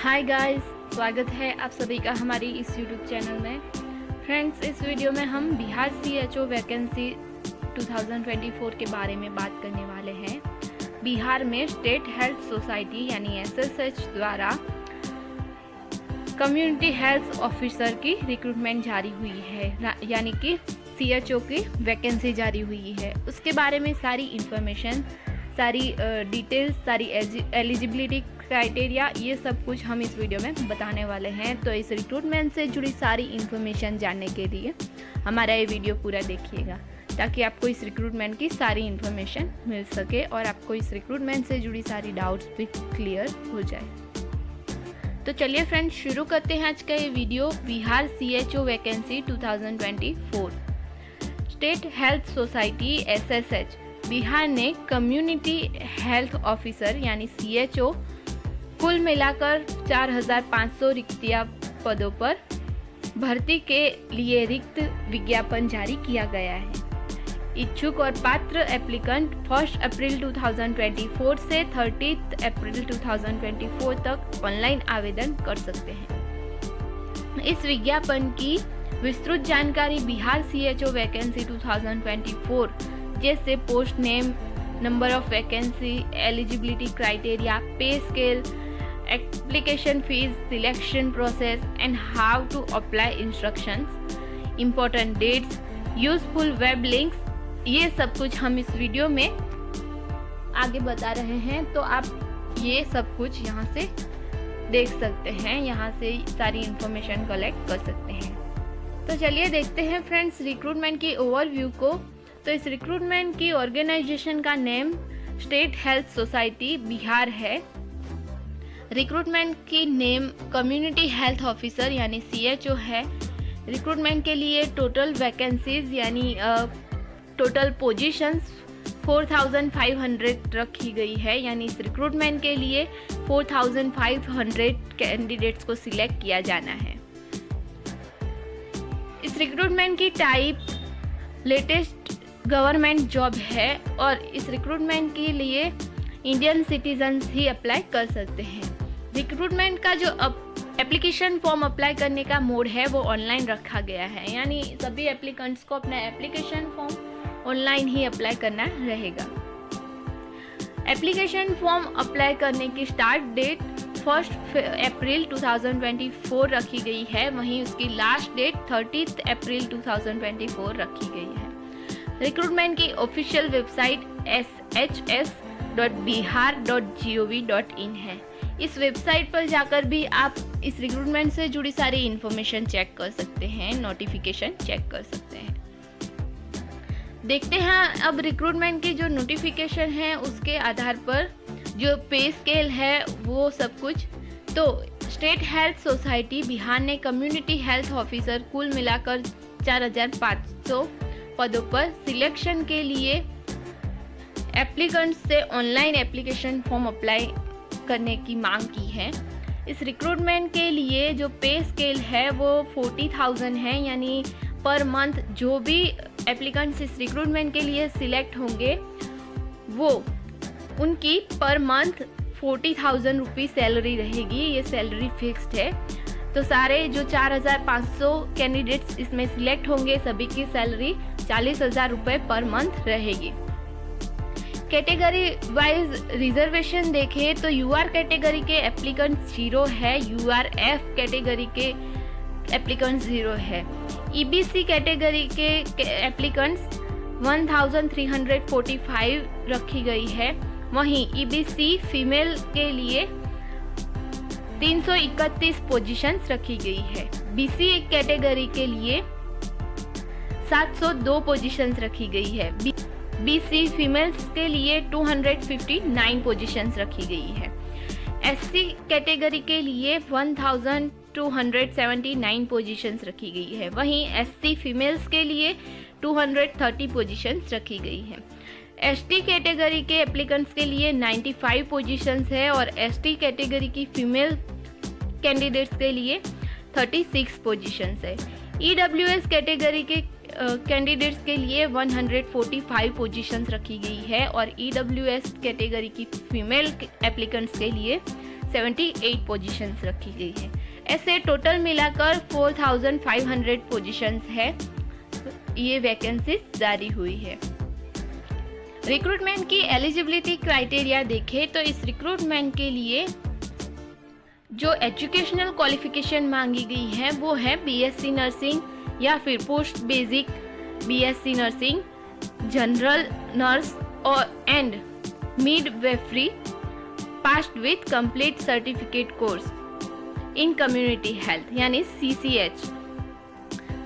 Hi guys, स्वागत है आप सभी का हमारी इस यूट्यूब चैनल में। फ्रेंड्स, इस वीडियो में हम बिहार सीएचओ वैकेंसी 2024 के बारे में बात करने वाले हैं। बिहार में स्टेट हेल्थ सोसाइटी यानी एसएसएच द्वारा कम्युनिटी हेल्थ ऑफिसर की रिक्रूटमेंट जारी हुई है, यानी कि सीएचओ की वैकेंसी जारी हुई है। उसके बारे में सारी इन्फॉर्मेशन, सारी डिटेल्स, सारी एलिजिबिलिटी क्राइटेरिया, ये सब कुछ हम इस वीडियो में बताने वाले हैं। तो इस रिक्रूटमेंट से जुड़ी सारी इन्फॉर्मेशन जानने के लिए हमारा ये वीडियो पूरा देखिएगा, ताकि आपको इस रिक्रूटमेंट की सारी इन्फॉर्मेशन मिल सके और आपको इस रिक्रूटमेंट से जुड़ी सारी डाउट्स भी क्लियर हो जाए। तो चलिए फ्रेंड्स, शुरू करते हैं आज का ये video. Bihar CHO vacancy 2024। State health society SSH Bihar ने कम्युनिटी हेल्थ ऑफिसर यानी सीएचओ कुल मिलाकर 4,500 रिक्तियां पदों पर भर्ती के लिए रिक्त विज्ञापन जारी किया गया है। इच्छुक और पात्र एप्लीकेंट 1 अप्रैल 2024 से 30 अप्रैल 2024 तक ऑनलाइन आवेदन कर सकते हैं। इस विज्ञापन की विस्तृत जानकारी बिहार सीएचओ वैकेंसी 2024 जैसे post name, number of vacancy, eligibility criteria, pay scale, application fees, selection process and how to apply instructions, important dates, useful web links, ये सब कुछ हम इस वीडियो में आगे बता रहे हैं। तो आप ये सब कुछ यहाँ से देख सकते हैं, यहाँ से सारी इंफॉर्मेशन कलेक्ट कर सकते हैं। तो चलिए देखते हैं फ्रेंड्स रिक्रूटमेंट की ओवरव्यू को। तो इस रिक्रूटमेंट की ऑर्गेनाइजेशन का name state health society Bihar है। रिक्रूटमेंट की नेम कम्युनिटी हेल्थ ऑफिसर यानी सीएचओ है। रिक्रूटमेंट के लिए टोटल वैकेंसीज यानी टोटल पोजीशंस 4,500 रखी गई है, यानी इस रिक्रूटमेंट के लिए 4,500 कैंडिडेट्स को सिलेक्ट किया जाना है। इस रिक्रूटमेंट की टाइप लेटेस्ट गवर्नमेंट जॉब है और इस रिक्रूटमेंट के लिए इंडियन सिटीजन्स ही अप्लाई कर सकते हैं। रिक्रूटमेंट का जो एप्लीकेशन फॉर्म अप्लाई करने का मोड है वो ऑनलाइन रखा गया है, यानी सभी एप्लीकेंट्स को अपना एप्लीकेशन फॉर्म ऑनलाइन ही अप्लाई करना रहेगा। एप्लीकेशन फॉर्म अप्लाई करने की स्टार्ट डेट 1 अप्रैल 2024 रखी गई है, वहीं उसकी लास्ट डेट 30 अप्रैल 2024 रखी गई है। रिक्रूटमेंट की ऑफिशियल वेबसाइट shs.bihar.gov.in है। इस वेबसाइट पर जाकर भी आप इस रिक्रूटमेंट से जुड़ी सारी इन्फॉर्मेशन चेक कर सकते हैं, नोटिफिकेशन चेक कर सकते हैं। देखते हैं अब रिक्रूटमेंट की जो नोटिफिकेशन है उसके आधार पर जो पे स्केल है वो सब कुछ। तो स्टेट हेल्थ सोसाइटी बिहार ने कम्युनिटी हेल्थ ऑफिसर कुल मिलाकर 4,500 पदों पर सिलेक्शन के लिए एप्लीकेंट्स से ऑनलाइन एप्लीकेशन फॉर्म अप्लाई करने की मांग की है। इस रिक्रूटमेंट के लिए जो पे स्केल है वो 40,000 है, यानी पर मंथ जो भी एप्लीकेंट्स इस रिक्रूटमेंट के लिए सिलेक्ट होंगे वो उनकी पर मंथ 40,000 रुपये सैलरी रहेगी। ये सैलरी फिक्स्ड है। तो सारे जो 4,500 कैंडिडेट्स इसमें सिलेक्ट होंगे सभी की सैलरी 40,000 रुपये पर मंथ रहेगी। कैटेगरी वाइज रिजर्वेशन देखें तो यूआर कैटेगरी के एप्लीकेंट 0 है, यूआरएफ कैटेगरी के एप्लीकेंट 0 है। ईबीसी कैटेगरी के एप्लीकेंट्स 1,345 रखी गई है, वहीं ईबीसी फीमेल के लिए 331 पोजीशंस रखी गई है। बीसी कैटेगरी के लिए 702 पोजीशंस रखी गई है। बीसी फीमेल्स के लिए 259 पोजीशंस रखी गई है। एससी कैटेगरी के लिए 1,279 पोजीशंस रखी गई है, वहीं एससी फीमेल्स के लिए 230 पोजीशंस रखी गई है। एसटी कैटेगरी के एप्लीकेंट्स के लिए 95 पोजीशंस है और एसटी कैटेगरी की फीमेल कैंडिडेट्स के लिए 36 पोजीशंस है। ईडब्ल्यूएस कैटेगरी के कैंडिडेट्स के लिए 145 पोजीशंस रखी गई है और EWS कैटेगरी की फीमेल एप्लीकेंट्स के लिए 78 पोजीशंस रखी गई है। ऐसे टोटल मिलाकर 4500 पोजीशंस है, ये वैकेंसीज जारी हुई है। रिक्रूटमेंट की एलिजिबिलिटी क्राइटेरिया देखें तो इस रिक्रूटमेंट के लिए जो एजुकेशनल क्वालिफिकेशन मांगी गई है वो है BSc नर्सिंग या फिर post basic BSc nursing, general nurse और and midwifery passed with complete certificate course in community health यानी CCH।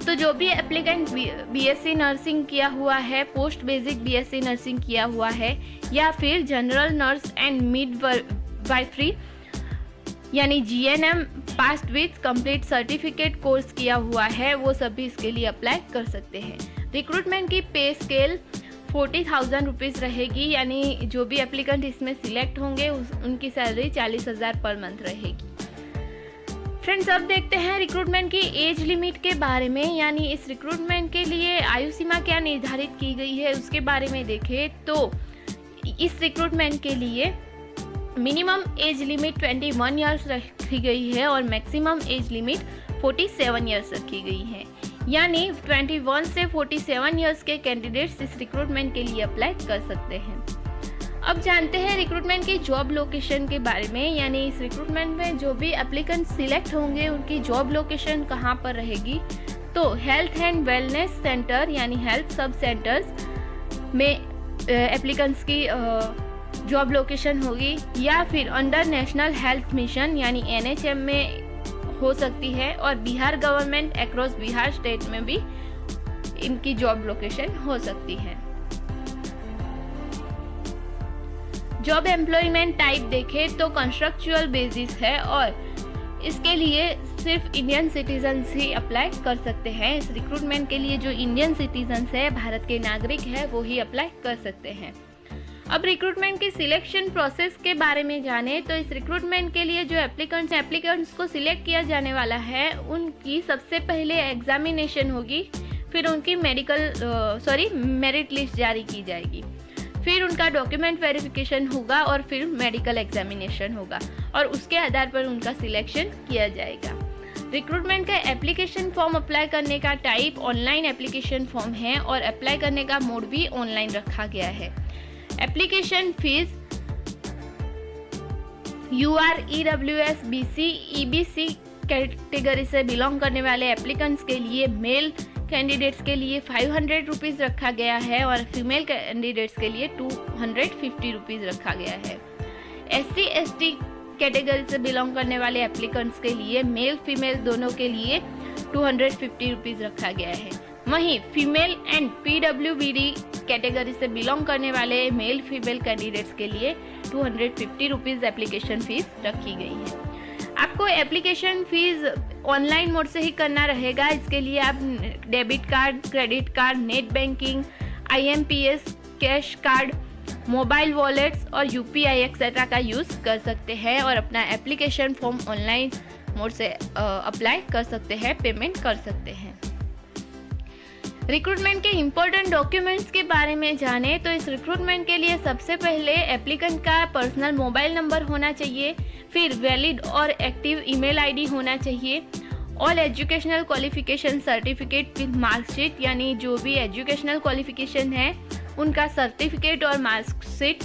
तो जो भी एप्लीकेंट BSc नर्सिंग किया हुआ है, पोस्ट बेसिक BSc नर्सिंग किया हुआ है या फिर जनरल नर्स एंड मिडवाइफरी यानी GNM passed with complete certificate course किया हुआ है, वो सभी इसके लिए अप्लाई कर सकते हैं। रिक्रूटमेंट की पे स्केल 40,000 रुपीज़ रहेगी, यानी जो भी एप्लीकेंट इसमें सिलेक्ट होंगे उनकी सैलरी 40,000 पर मंथ रहेगी। फ्रेंड्स, अब देखते हैं रिक्रूटमेंट की एज लिमिट के बारे में, यानी इस रिक्रूटमेंट के लिए आयु सीमा क्या निर्धारित की गई है उसके बारे में देखें तो इस रिक्रूटमेंट के लिए मिनिमम एज लिमिट 21 ईयर्स रखी गई है और मैक्सिमम एज लिमिट 47 ईयर्स रखी गई है, यानी 21 से 47 ईयर्स के कैंडिडेट्स इस रिक्रूटमेंट के लिए अप्लाई कर सकते हैं। अब जानते हैं रिक्रूटमेंट की जॉब लोकेशन के बारे में, यानी इस रिक्रूटमेंट में जो भी एप्लीकेंट सिलेक्ट होंगे उनकी जॉब लोकेशन कहाँ पर रहेगी। तो हेल्थ एंड वेलनेस सेंटर यानी हेल्थ सब सेंटर्स में एप्लीकेंट्स की जॉब लोकेशन होगी या फिर अंडर नेशनल हेल्थ मिशन यानी NHM में हो सकती है और Bihar government across Bihar state में भी इनकी जॉब लोकेशन हो सकती है। जॉब एम्प्लॉयमेंट टाइप देखें तो कॉन्ट्रैक्चुअल बेसिस है और इसके लिए सिर्फ इंडियन सिटीजन्स ही अप्लाई कर सकते हैं। इस रिक्रूटमेंट के लिए जो इंडियन सिटीजन्स है, भारत के नागरिक है, वो ही अप्लाई कर सकते हैं। अब रिक्रूटमेंट की सिलेक्शन प्रोसेस के बारे में जाने तो इस रिक्रूटमेंट के लिए जो एप्लीकेंट्स को सिलेक्ट किया जाने वाला है उनकी सबसे पहले एग्जामिनेशन होगी, फिर उनकी मेरिट लिस्ट जारी की जाएगी, फिर उनका डॉक्यूमेंट वेरिफिकेशन होगा और फिर मेडिकल एग्जामिनेशन होगा और उसके आधार पर उनका सिलेक्शन किया जाएगा। रिक्रूटमेंट का एप्लीकेशन फॉर्म अप्लाई करने का टाइप ऑनलाइन एप्लीकेशन फॉर्म है और अप्लाई करने का मोड भी ऑनलाइन रखा गया है। Application fees UR EWS BC EBC category से बिलोंग करने वाले एप्लीकेंट्स के लिए मेल कैंडिडेट्स के लिए 500 रुपीज़ रखा गया है और फीमेल कैंडिडेट्स के लिए 250 रुपीज़ रखा गया है। SC ST कैटेगरी से बिलोंग करने वाले एप्लीकेंट्स के लिए मेल फीमेल दोनों के लिए 250 रुपीज़ रखा गया है। वहीं फीमेल एंड PWBD कैटेगरी से बिलोंग करने वाले मेल फीमेल कैंडिडेट्स के लिए 250 रुपीज़ एप्लीकेशन फ़ीस रखी गई है। आपको एप्लीकेशन फ़ीस ऑनलाइन मोड से ही करना रहेगा। इसके लिए आप debit card, credit card, net banking, IMPS, cash card, mobile wallets और UPI एक्सेट्रा का यूज़ कर सकते हैं और अपना एप्लीकेशन फॉर्म ऑनलाइन मोड से अप्लाई कर सकते हैं, पेमेंट कर सकते हैं। रिक्रूटमेंट के इम्पोर्टेंट डॉक्यूमेंट्स के बारे में जाने तो इस रिक्रूटमेंट के लिए सबसे पहले एप्लीकेंट का पर्सनल मोबाइल नंबर होना चाहिए, फिर वैलिड और एक्टिव ईमेल ID होना चाहिए, all educational qualification certificate with marksheet यानी जो भी एजुकेशनल क्वालिफिकेशन है उनका सर्टिफिकेट और मार्कशीट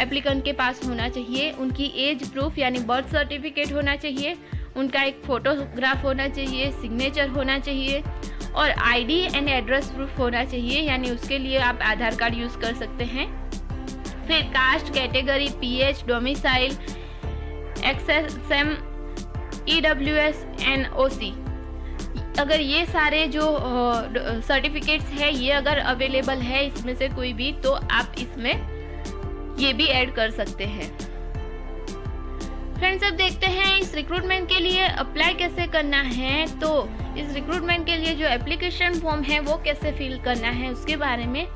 एप्लीकेंट के पास होना चाहिए, उनकी एज प्रूफ यानी बर्थ सर्टिफिकेट होना चाहिए, उनका एक फ़ोटोग्राफ होना चाहिए, सिग्नेचर होना चाहिए और ID एंड एड्रेस प्रूफ होना चाहिए, यानी उसके लिए आप आधार कार्ड यूज़ कर सकते हैं। फिर caste category, PH, domicile, XSM, EWS and OC, अगर ये सारे जो सर्टिफिकेट्स है ये अगर अवेलेबल है इसमें से कोई भी तो आप इसमें ये भी ऐड कर सकते हैं। फ्रेंड्स, अब देखते हैं इस रिक्रूटमेंट के लिए अप्लाई कैसे करना है। तो इस रिक्रूटमेंट के लिए जो एप्लीकेशन फॉर्म है वो कैसे फिल करना है उसके बारे में,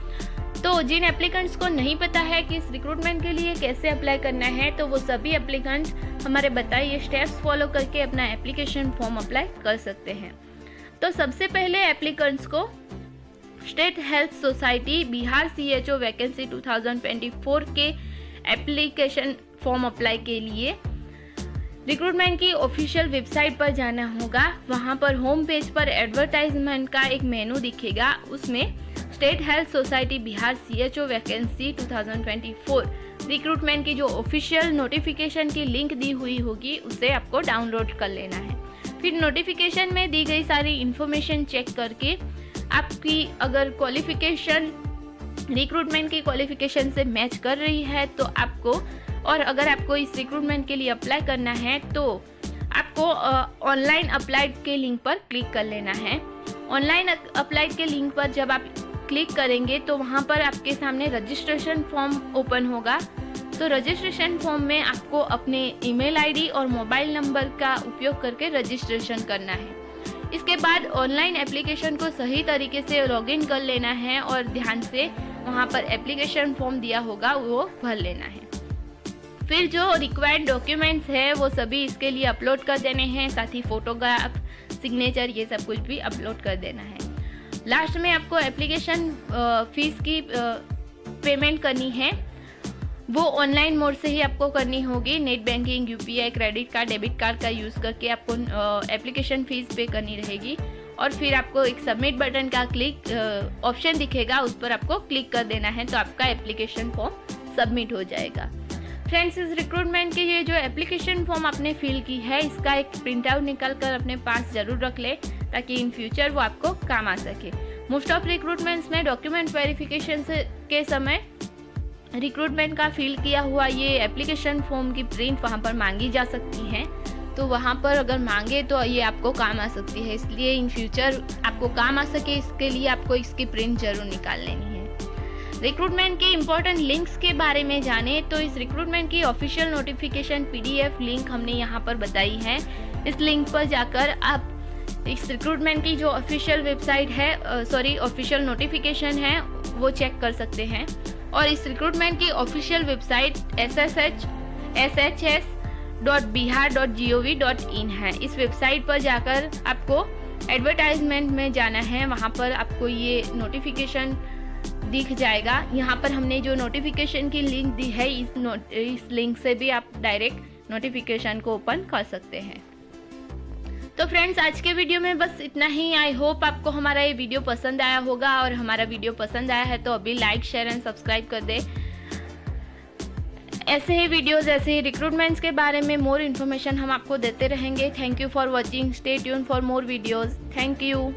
तो जिन एप्लीकेंट्स को नहीं पता है कि इस रिक्रूटमेंट के लिए कैसे अप्लाई करना है तो वो सभी एप्लीकेंट हमारे बताइए स्टेप्स फॉलो करके अपना एप्लीकेशन फॉर्म अप्लाई कर सकते हैं। तो सबसे पहले एप्लीकेंट्स को state health society Bihar CHO vacancy 2024 के एप्लीकेशन फॉर्म अप्लाई के लिए रिक्रूटमेंट की ऑफिशियल वेबसाइट पर जाना होगा। वहां पर होम पेज पर एडवर्टाइजमेंट का एक मेनू दिखेगा, उसमें state health society Bihar CHO vacancy 2024 recruitment की जो ऑफिशियल नोटिफिकेशन की लिंक दी हुई होगी उसे आपको डाउनलोड कर लेना है। फिर नोटिफिकेशन में दी गई सारी इन्फॉर्मेशन चेक करके आपकी अगर क्वालिफिकेशन रिक्रूटमेंट की क्वालिफिकेशन से मैच कर रही है तो आपको, और अगर आपको इस रिक्रूटमेंट के लिए अप्लाई करना है तो आपको ऑनलाइन अप्लाइड के लिंक पर क्लिक कर लेना है। ऑनलाइन अप्लाइड के लिंक पर जब आप क्लिक करेंगे तो वहाँ पर आपके सामने रजिस्ट्रेशन फॉर्म ओपन होगा। तो रजिस्ट्रेशन फॉर्म में आपको अपने ईमेल आईडी और मोबाइल नंबर का उपयोग करके रजिस्ट्रेशन करना है। इसके बाद ऑनलाइन एप्लीकेशन को सही तरीके से लॉगिन कर लेना है और ध्यान से वहाँ पर एप्लीकेशन फॉर्म दिया होगा वो भर लेना है। फिर जो रिक्वायर्ड डॉक्यूमेंट्स है वो सभी इसके लिए अपलोड कर देने हैं, साथ ही फोटोग्राफ, सिग्नेचर, ये सब कुछ भी अपलोड कर देना है। लास्ट में आपको एप्लीकेशन फीस की पेमेंट करनी है, वो ऑनलाइन मोड से ही आपको करनी होगी। Net banking, UPI, credit card, debit card का यूज़ करके आपको एप्लीकेशन फ़ीस पे करनी रहेगी। और फिर आपको एक सबमिट बटन का ऑप्शन दिखेगा, उस पर आपको क्लिक कर देना है तो आपका एप्लीकेशन फॉर्म सबमिट हो जाएगा। फ्रेंड्स, इस रिक्रूटमेंट के ये जो एप्लीकेशन फॉर्म आपने फिल की है इसका एक प्रिंट आउट निकाल कर अपने पास ज़रूर रख ले ताकि इन फ्यूचर वो आपको काम आ सके। मोस्ट ऑफ रिक्रूटमेंट्स में डॉक्यूमेंट वेरिफिकेशन के समय रिक्रूटमेंट का फिल किया हुआ ये एप्लीकेशन फॉर्म की प्रिंट वहाँ पर मांगी जा सकती है, तो वहाँ पर अगर मांगे तो ये आपको काम आ सकती है। इसलिए इन फ्यूचर आपको काम आ सके इसके लिए आपको इसकी प्रिंट ज़रूर निकाल लेनी है। रिक्रूटमेंट के इम्पोर्टेंट लिंक्स के बारे में जाने तो इस रिक्रूटमेंट की ऑफिशियल नोटिफिकेशन PDF लिंक हमने यहाँ पर बताई है। इस लिंक पर जाकर आप इस रिक्रूटमेंट की जो ऑफिशियल वेबसाइट है ऑफिशियल नोटिफिकेशन है वो चेक कर सकते हैं। और इस रिक्रूटमेंट की ऑफिशियल वेबसाइट sshs.bihar.gov.in है। इस वेबसाइट पर जाकर आपको एडवर्टाइजमेंट में जाना है, वहाँ पर आपको ये नोटिफिकेशन दिख जाएगा। यहाँ पर हमने जो नोटिफिकेशन की लिंक दी है इस लिंक से भी आप डायरेक्ट नोटिफिकेशन को ओपन कर सकते हैं। तो फ्रेंड्स, आज के वीडियो में बस इतना ही। आई होप आपको हमारा ये वीडियो पसंद आया होगा, और हमारा वीडियो पसंद आया है तो अभी लाइक, शेयर एंड सब्सक्राइब कर दे। ऐसे ही वीडियोस, ऐसे ही रिक्रूटमेंट्स के बारे में मोर इन्फॉर्मेशन हम आपको देते रहेंगे। Thank you for watching, stay tune for more videos. Thank you.